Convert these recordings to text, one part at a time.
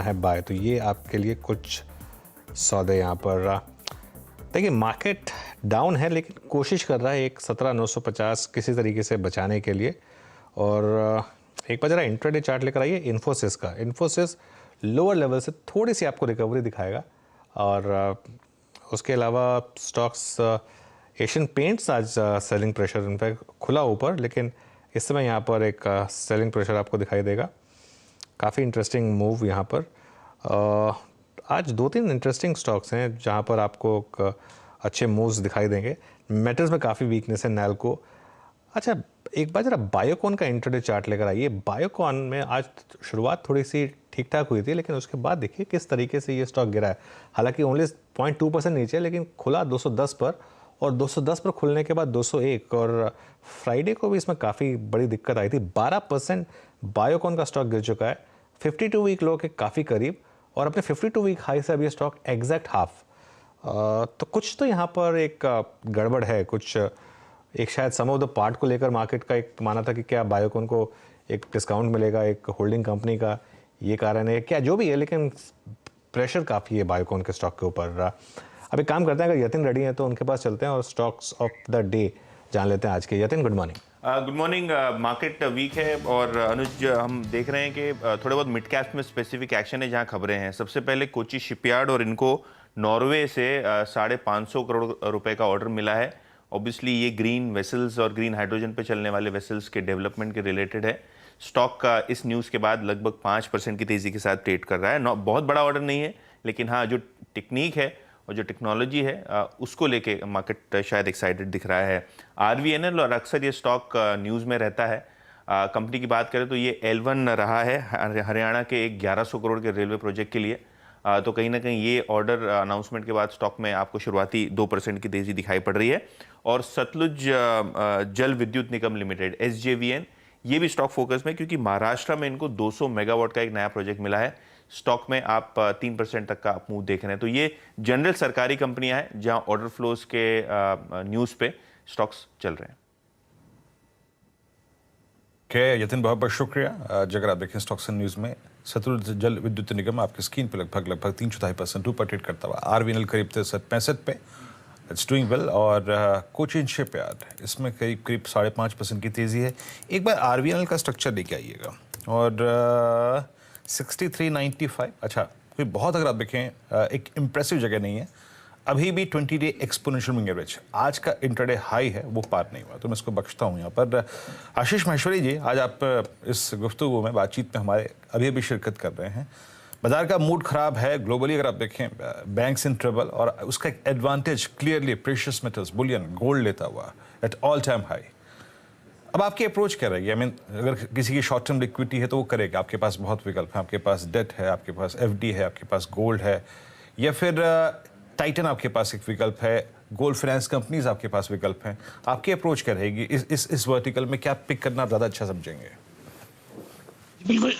है बाय, तो ये आपके लिए कुछ सौदे यहाँ पर। देखिए मार्केट डाउन है लेकिन कोशिश कर रहा है एक 17,950 किसी तरीके से बचाने के लिए। और एक बार जरा इंट्राडे चार्ट लेकर आइए इन्फोसिस का। इन्फोसिस लोअर लेवल से थोड़ी सी आपको रिकवरी दिखाएगा। और उसके अलावा स्टॉक्स एशियन पेंट्स आज सेलिंग प्रेशर इनफैक्ट खुला ऊपर, लेकिन इस समय यहाँ पर एक सेलिंग प्रेशर आपको दिखाई देगा। काफ़ी इंटरेस्टिंग मूव यहाँ पर। आज दो तीन इंटरेस्टिंग स्टॉक्स हैं जहाँ पर आपको अच्छे मूव्स दिखाई देंगे। मेटल्स में काफ़ी वीकनेस है, नैल्को। अच्छा एक बार जरा बायोकॉन का इंट्राडे चार्ट लेकर आइए। बायोकॉन में आज शुरुआत थोड़ी सी ठीक ठाक हुई थी, लेकिन उसके बाद देखिए किस तरीके से ये स्टॉक गिरा है। हालांकि ओनली 0.2% नीचे, लेकिन खुला 210 पर, और 210 पर खुलने के बाद 201, और फ्राइडे को भी इसमें काफ़ी बड़ी दिक्कत आई थी। 12% बायोकॉन का स्टॉक गिर चुका है 52 वीक लो के काफ़ी करीब, और अपने 52 वीक हाई से अब ये स्टॉक एग्जैक्ट हाफ। तो कुछ तो यहाँ पर एक गड़बड़ है, कुछ एक शायद सम ऑफ द पार्ट को लेकर मार्केट का एक माना था कि क्या बायोकॉन को एक डिस्काउंट मिलेगा एक होल्डिंग कंपनी का, ये कारण है क्या जो भी है, लेकिन प्रेशर काफ़ी है बायोकॉन के स्टॉक के ऊपर। अब एक काम करते हैं, अगर यतिन रेडी हैं तो उनके पास चलते हैं और स्टॉक्स ऑफ द डे जान लेते हैं आज के। Yatin good morning. Good morning. Market week है और अनुज हम देख रहे हैं कि थोड़े बहुत मिड कैप में स्पेसिफिक एक्शन है जहां खबरें हैं। सबसे पहले कोची शिपयार्ड और इनको नॉर्वे से 550 करोड़ रुपए का ऑर्डर मिला है। ऑब्वियसली ये ग्रीन वेसल्स और ग्रीन हाइड्रोजन पे चलने वाले वेसल्स के डेवलपमेंट के रिलेटेड है। स्टॉक का इस न्यूज़ के बाद लगभग 5% की तेज़ी के साथ ट्रेड कर रहा है। बहुत बड़ा ऑर्डर नहीं है, लेकिन हाँ जो टेक्निक है और जो टेक्नोलॉजी है उसको लेके मार्केट शायद एक्साइटेड दिख रहा है। आरवीएनएल, और अक्सर ये स्टॉक न्यूज़ में रहता है। कंपनी की बात करें तो ये L1 रहा है हरियाणा के एक 1100 करोड़ के रेलवे प्रोजेक्ट के लिए। तो कहीं ना कहीं ये ऑर्डर अनाउंसमेंट के बाद स्टॉक में आपको शुरुआती 2% की तेज़ी दिखाई पड़ रही है। और सतलुज जल विद्युत निगम लिमिटेड SJVN, ये भी स्टॉक फोकस में, क्योंकि महाराष्ट्र में इनको 200 मेगावाट का एक नया प्रोजेक्ट मिला है। स्टॉक में आप 3% तक का आप मूव देख रहे हैं। तो ये जनरल सरकारी कंपनियां हैं जहां ऑर्डर फ्लोज के न्यूज़ पे स्टॉक्स चल रहे हैं। यतिन बहुत बहुत शुक्रिया। अगर आप देखें स्टॉक्स एंड न्यूज़ में सतलुज जल विद्युत निगम आपकी स्क्रीन पे लगभग 3.25% ऊपर ट्रेड करता हुआ। आरवीएनएल करीब 63-65 पे, इट्स डूइंग वेल। और कोचिन शिपयार्ड इसमें करीब 5.5% की तेज़ी है। एक बार आरवीएनएल का स्ट्रक्चर लेके आइएगा। और 63.95, अच्छा कोई बहुत अगर आप देखें एक इम्प्रेसिव जगह नहीं है। अभी भी 20 डे एक्सपोनेंशियल मूविंग एवरेज आज का इंट्राडे हाई है वो पार नहीं हुआ, तो मैं इसको बख्शता हूँ यहाँ पर। आशीष माहेश्वरी जी, आज आप इस गुफ्तगू में बातचीत में हमारे अभी शिरकत कर रहे हैं। बाजार का मूड खराब है ग्लोबली, अगर आप देखें बैंक्स इन ट्रबल, और उसका एक advantage clearly precious metals, Boolean, gold लेता हुआ एट ऑल टाइम हाई। अब आपकी अप्रोच क्या रहेगी? आई मीन अगर किसी की शॉर्ट टर्म लिक्विडिटी है तो वो करेगा। आपके पास बहुत विकल्प है, आपके पास डेट है, आपके पास FD है, आपके पास गोल्ड है, या फिर टाइटन आपके पास एक विकल्प है, गोल्ड फाइनेंस कंपनीज आपके पास विकल्प हैं। आपकी अप्रोच क्या रहेगी इस वर्टिकल में? क्या पिक करना ज़्यादा अच्छा समझेंगे? बिल्कुल।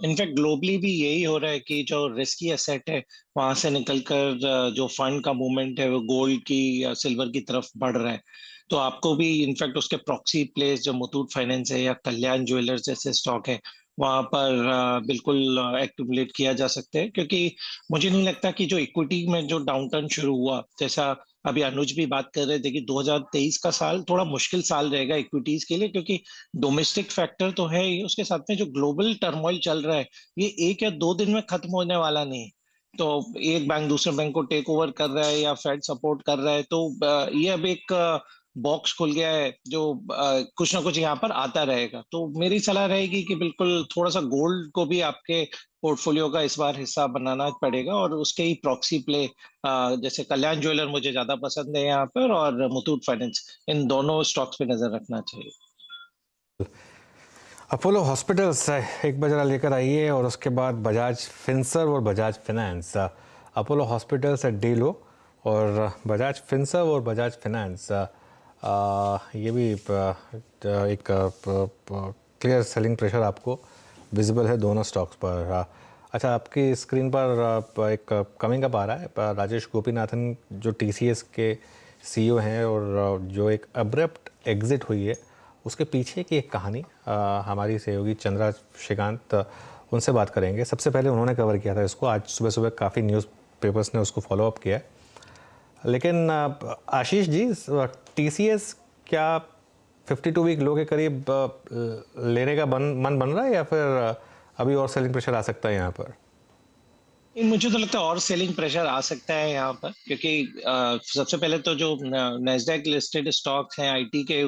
इनफैक्ट ग्लोबली भी यही हो रहा है कि जो रिस्की एसेट है वहां से निकलकर जो फंड का मूवमेंट है वो गोल्ड की या सिल्वर की तरफ बढ़ रहा है। तो आपको भी इनफैक्ट उसके प्रॉक्सी प्लेस जो मुथूट फाइनेंस है या कल्याण ज्वेलर्स जैसे स्टॉक है वहां पर बिल्कुल एक्यूमुलेट किया जा सकता है, क्योंकि मुझे नहीं लगता कि जो इक्विटी में जो डाउनटर्न शुरू हुआ, जैसा अभी अनुज भी बात कर रहे थे कि 2023 का साल थोड़ा मुश्किल साल रहेगा इक्विटीज के लिए, क्योंकि डोमेस्टिक फैक्टर तो है ही, उसके साथ में जो ग्लोबल टर्मोइल चल रहा है ये 1 या 2 दिन में खत्म होने वाला नहीं। तो एक बैंक दूसरे बैंक को टेक ओवर कर रहा है या फेड सपोर्ट कर रहा है, तो ये अब एक बॉक्स खुल गया है जो कुछ ना कुछ यहाँ पर आता रहेगा। तो मेरी सलाह रहेगी कि बिल्कुल थोड़ा सा गोल्ड को भी आपके पोर्टफोलियो का इस बार हिस्सा बनाना पड़ेगा, और उसके ही प्रॉक्सी प्ले जैसे कल्याण ज्वेलर मुझे ज्यादा पसंद है यहाँ पर, और मुथूट फाइनेंस, इन दोनों स्टॉक्स पे नजर रखना चाहिए। अपोलो हॉस्पिटल्स एक बार जरा लेकर आइए, और उसके बाद बजाज फिनसर्व और Bajaj Finance. Apollo Hospitals at day low, और बजाज फिनसर्व और बजाज फाइनेंस ये भी एक क्लियर सेलिंग प्रेशर आपको विजिबल है दोनों स्टॉक्स पर। अच्छा आपकी स्क्रीन पर एक कमिंग अप आ रहा है राजेश गोपीनाथन जो TCS के CEO हैं, और जो एक अब्रप्ट एग्जिट हुई है उसके पीछे की एक कहानी हमारी सहयोगी चंद्रा श्रीकांत उनसे बात करेंगे। सबसे पहले उन्होंने कवर किया था इसको, आज सुबह सुबह काफ़ी न्यूज़ पेपर्स ने उसको फॉलो अप किया है। लेकिन आशीष जी, TCS क्या 52 वीक लो के करीब लेने का मन बन रहा है, या फिर अभी और सेलिंग प्रेशर आ सकता है यहाँ पर? मुझे तो लगता है और सेलिंग प्रेशर आ सकता है यहाँ पर, क्योंकि सबसे पहले तो जो नैस्डैक लिस्टेड स्टॉक्स हैं आईटी के,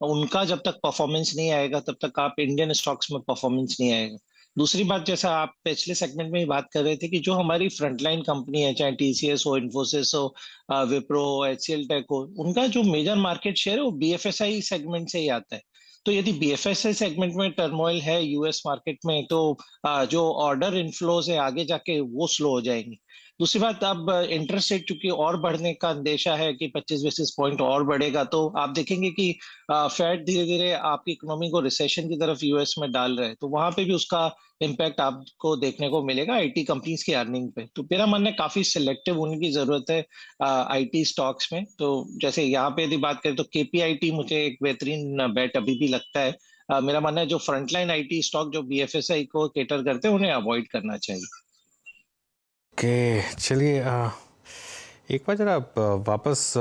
उनका जब तक परफॉर्मेंस नहीं आएगा तब तक आप इंडियन स्टॉक्स में परफॉर्मेंस नहीं आएगा। दूसरी बात, जैसा आप पिछले सेगमेंट में ही बात कर रहे थे कि जो हमारी फ्रंटलाइन कंपनी है, चाहे टीसीएस हो, इन्फोसिस हो, विप्रो, एचसीएल टेक हो, उनका जो मेजर मार्केट शेयर है वो बीएफएसआई सेगमेंट से ही आता है। तो यदि बीएफएसआई सेगमेंट में टर्मोइल है यूएस मार्केट में, तो जो ऑर्डर इनफ्लोज है आगे जाके वो स्लो हो जाएंगे। दूसरी बात, अब इंटरेस्ट रेट चूंकि और बढ़ने का अंदेशा है कि 25 बेसिस पॉइंट और बढ़ेगा, तो आप देखेंगे कि फेड धीरे धीरे आपकी इकोनॉमी को रिसेशन की तरफ यूएस में डाल रहे हैं, तो वहां पे भी उसका इम्पैक्ट आपको देखने को मिलेगा आईटी कंपनीज की अर्निंग पे। तो मेरा मानना है काफी सिलेक्टिव होने की जरूरत है आईटी स्टॉक्स में। तो जैसे यहाँ पे यदि बात करें तो केपीआईटी मुझे एक बेहतरीन बेट अभी भी लगता है। मेरा मानना है जो फ्रंटलाइन आईटी स्टॉक जो बीएफएसआई को केटर करते हैं उन्हें अवॉइड करना चाहिए। ओके, चलिए एक बार जरा वापस